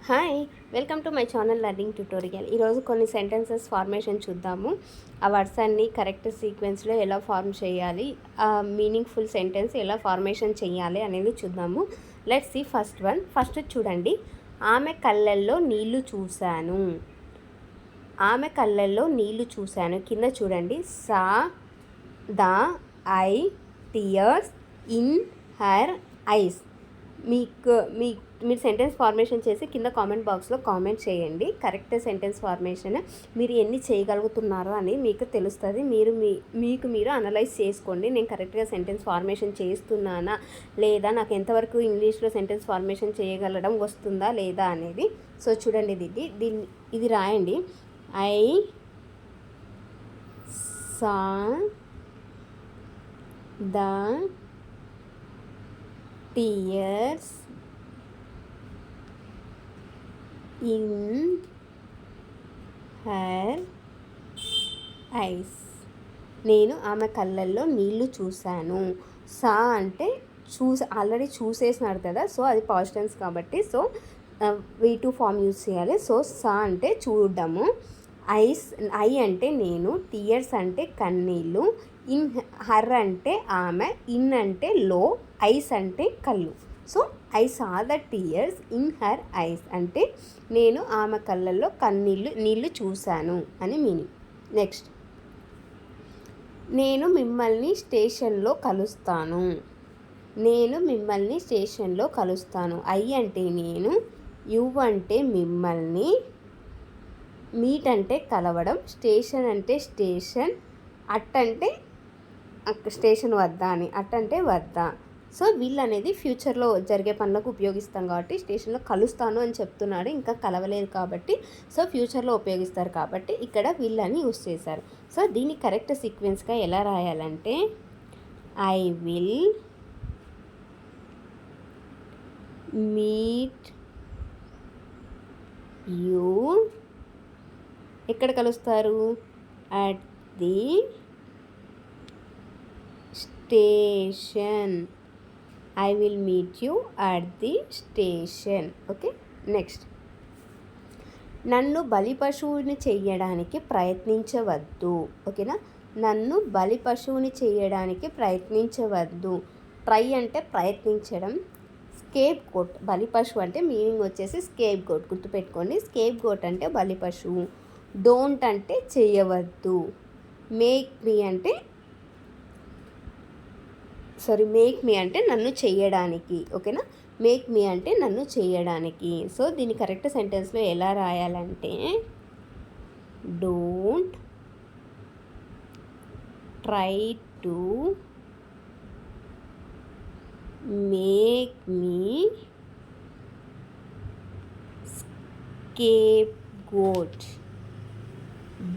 Hi, welcome to my channel learning tutorial. ఈరోజు కొన్ని sentences formation చూద్దాము. ఆ వర్డ్స్ అన్ని కరెక్ట్ సీక్వెన్స్లో ఎలా ఫార్మ్ చేయాలి, ఆ మీనింగ్ఫుల్ సెంటెన్స్ ఎలా ఫార్మేషన్ చేయాలి అనేది చూద్దాము. Let's see first one. First చూడండి, ఆమె కళ్ళల్లో నీళ్లు చూశాను. ఆమె కళ్ళల్లో నీళ్లు చూశాను. కింద చూడండి, saw the I tears in her ice. మీరు సెంటెన్స్ ఫార్మేషన్ చేసి కింద కామెంట్ బాక్స్లో కామెంట్ చేయండి. కరెక్ట్ సెంటెన్స్ ఫార్మేషన్ మీరు ఎన్ని చేయగలుగుతున్నారో అని మీకు తెలుస్తుంది. మీకు మీరు అనలైజ్ చేసుకోండి. నేను కరెక్ట్గా సెంటెన్స్ ఫార్మేషన్ చేస్తున్నానా లేదా, నాకు ఎంతవరకు ఇంగ్లీష్లో సెంటెన్స్ ఫార్మేషన్ చేయగలడం వస్తుందా లేదా అనేది. సో చూడండి, ఇది రాయండి. I saw the tears in her ice. నేను ఆమె కళ్ళల్లో నీళ్లు చూశాను. సా అంటే ఆల్రెడీ చూసేసినాడు కదా, సో అది పాస్ట్ టెన్స్ కాబట్టి సో V2 ఫామ్ యూజ్ చేయాలి. సో సా అంటే చూడడము, ఐ అంటే నేను, టీయర్స్ అంటే కన్నీళ్ళు, ఇన్ హర్ అంటే ఆమె, ఇన్ అంటే లో, ఐస్ అంటే కళ్ళు. So I saw the tears in her ice అంటే నేను ఆమె కళ్ళల్లో నీళ్ళు చూశాను అని మీనింగ్. నెక్స్ట్, నేను మిమ్మల్ని స్టేషన్లో కలుస్తాను. నేను మిమ్మల్ని స్టేషన్లో కలుస్తాను. ఐ అంటే నేను, యు అంటే మిమ్మల్ని, మీట్ అంటే కలవడం, స్టేషన్ అంటే స్టేషన్, అంటే స్టేషన్ వద్ద అని, అంటే వద్ద. సో వీల్ అనేది ఫ్యూచర్లో జరిగే పనులకు ఉపయోగిస్తాం కాబట్టి స్టేషన్లో కలుస్తాను అని చెప్తున్నాడు, ఇంకా కలవలేదు కాబట్టి సో ఫ్యూచర్లో ఉపయోగిస్తారు కాబట్టి ఇక్కడ విల్ అని యూస్ చేశారు. సో దీన్ని కరెక్ట్ సీక్వెన్స్గా ఎలా రాయాలంటే, ఐ విల్ మీట్ యూ. ఎక్కడ కలుస్తారు? At the station. I will meet you at the station. Okay, next, నన్ను బలి పశువుని చెయ్యడానికి ప్రయత్నించవద్దు. ఓకేనా, నన్ను బలి పశువుని చేయడానికి ప్రయత్నించవద్దు. ట్రై అంటే ప్రయత్నించడం, స్కేప్ గోట్ బలి పశువు అంటే మీనింగ్ వచ్చేసి స్కేప్ గోట్, గుర్తుపెట్టుకోండి. స్కేప్ గోట్ అంటే బలి పశువు. డోంట్ అంటే చేయవద్దు. మేక్ మీ అంటే నన్ను చెయ్యడానికి. ఓకేనా, మేక్ మీ అంటే నన్ను చెయ్యడానికి. సో దీన్ని కరెక్ట్ సెంటెన్స్లో ఎలా రాయాలంటే, don't try to make me scapegoat.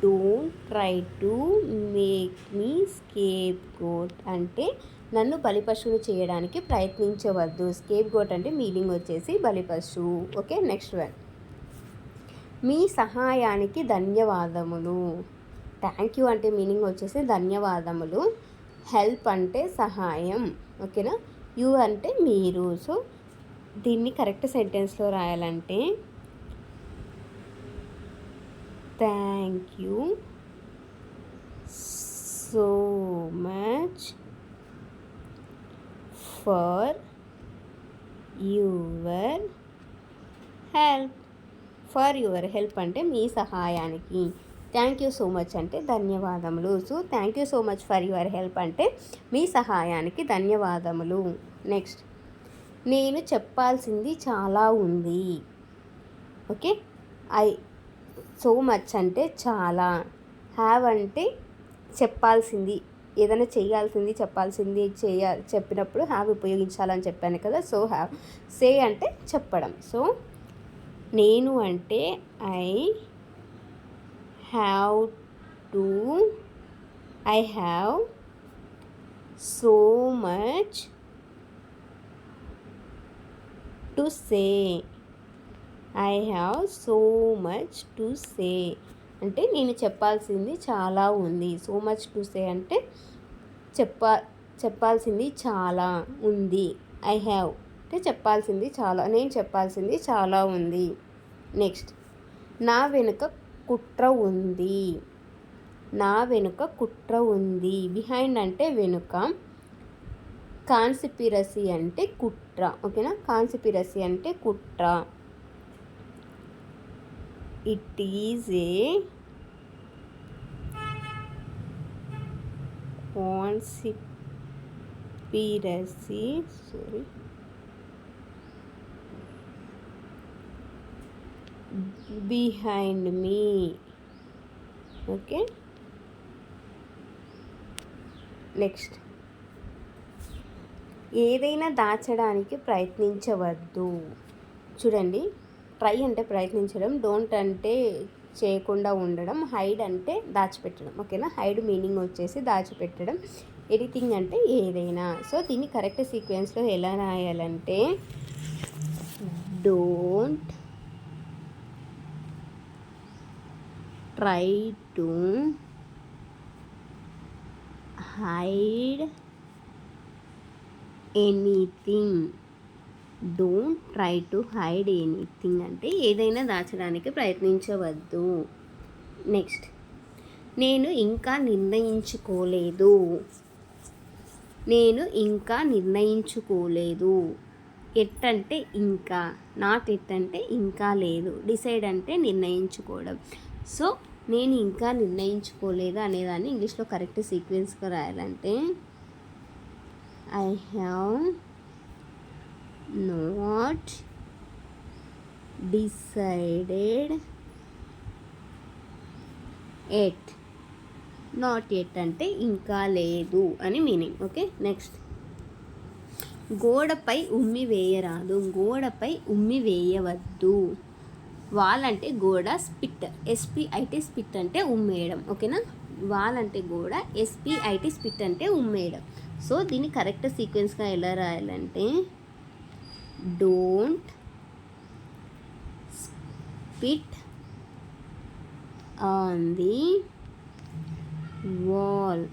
Don't try to make me scapegoat అంటే నన్ను బలిపశువుని చేయడానికి ప్రయత్నించవద్దు. స్కేప్ గోట్ అంటే మీనింగ్ వచ్చేసి బలిపశువు. ఓకే, నెక్స్ట్ వన్, మీ సహాయానికి ధన్యవాదములు. థ్యాంక్ యూ అంటే మీనింగ్ వచ్చేసి ధన్యవాదములు. హెల్ప్ అంటే సహాయం. ఓకేనా, యూ అంటే మీరు. సో దీన్ని కరెక్ట్ సెంటెన్స్లో రాయాలంటే, thank you so much for your help. For your help అంటే మీ సహాయానికి. థ్యాంక్ యూ సో మచ్ అంటే ధన్యవాదములు. So thank you so much for your help అంటే మీ సహాయానికి ధన్యవాదములు. నెక్స్ట్, నేను చెప్పాల్సింది చాలా ఉంది. ఓకే, సో మచ్ అంటే చాలా, హ్యావ్ అంటే చెప్పాల్సింది, ఏదైనా చేయాల్సింది చెప్పాల్సింది చెప్పినప్పుడు హ్యావ్ ఉపయోగించాలని చెప్పాను కదా. So have. సే అంటే చెప్పడం. సో నేను అంటే I have so much to say. I have so much to say అంటే నేను చెప్పాల్సింది చాలా ఉంది. సో మచ్ టు సే అంటే చెప్పాల్సింది చాలా ఉంది. ఐ హ్యావ్ అంటే చెప్పాల్సింది చాలా, నేను చెప్పాల్సింది చాలా ఉంది. నెక్స్ట్, నా వెనుక కుట్ర ఉంది. నా వెనుక కుట్ర ఉంది. బిహైండ్ అంటే వెనుక, కాన్స్పిరసీ అంటే కుట్ర. ఓకేనా, కాన్స్పిరసీ అంటే కుట్ర. It is a conspiracy behind me. Okay, next, ఏదైనా దాచడానికి ప్రయత్నించవద్దు. చూడండి, ట్రై అంటే ప్రయత్నించడం, డోంట్ అంటే చేయకుండా ఉండడం, హైడ్ అంటే దాచిపెట్టడం. ఓకేనా, హైడ్ మీనింగ్ వచ్చేసి దాచిపెట్టడం, ఎనీథింగ్ అంటే ఏదైనా. సో దీన్ని కరెక్ట్ సీక్వెన్స్లో ఎలా రాయాలంటే, don't try to hide anything. Don't try to hide anything అంటే ఏదైనా దాచడానికి ప్రయత్నించవద్దు. నెక్స్ట్, నేను ఇంకా నిర్ణయించుకోలేదు. నేను ఇంకా నిర్ణయించుకోలేదు. ఎట్ అంటే ఇంకా, నాట్ ఎట్ అంటే ఇంకా లేదు, డిసైడ్ అంటే నిర్ణయించుకోవడం. సో నేను ఇంకా నిర్ణయించుకోలేదు అనేదాన్ని ఇంగ్లీష్లో కరెక్ట్ సీక్వెన్స్గా రాయాలంటే, I have not decided yet. Not yet అంటే ఇంకా లేదు అని మీనింగ్. ఓకే, నెక్స్ట్, గోడపై ఉమ్మి వేయరాదు. గోడపై ఉమ్మి వేయవద్దు. వాల్ అంటే గోడ, స్పిట్ SPIT స్పిట్ అంటే ఉమ్మేయడం. ఓకేనా, వాల్ అంటే గోడ, SPIT స్పిట్ అంటే ఉమ్మేయడం. సో దీన్ని కరెక్ట్ సీక్వెన్స్గా ఎలా రాయాలంటే, don't spit on the wall.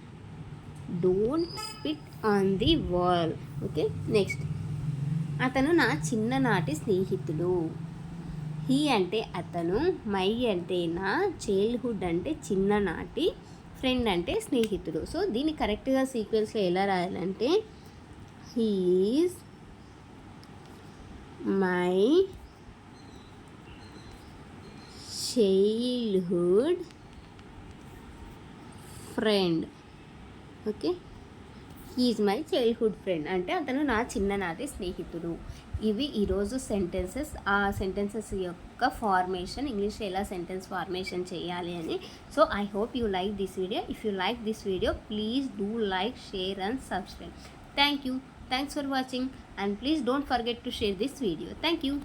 Don't spit on the wall. Okay, next, అతను నా చిన్ననాటి స్నేహితుడు. హీ అంటే అతను, మై అంటే నా, చైల్డ్హుడ్ అంటే చిన్ననాటి, ఫ్రెండ్ అంటే స్నేహితుడు. సో దీన్ని కరెక్ట్గా సీక్వెన్స్లో ఎలా రాయాలంటే, he is my childhood friend. Okay, he's my childhood friend అంటే అతను నా చిన్ననాటి స్నేహితుడు. ఇవి ఈరోజు సెంటెన్సెస్. ఆ సెంటెన్సెస్ యొక్క ఫార్మేషన్, ఇంగ్లీష్లో ఎలా సెంటెన్స్ ఫార్మేషన్ చేయాలి అని. So I hope you like this video. If you like this video, please do like, share and subscribe. Thank you. Thanks for watching, and please don't forget to share this video. Thank you.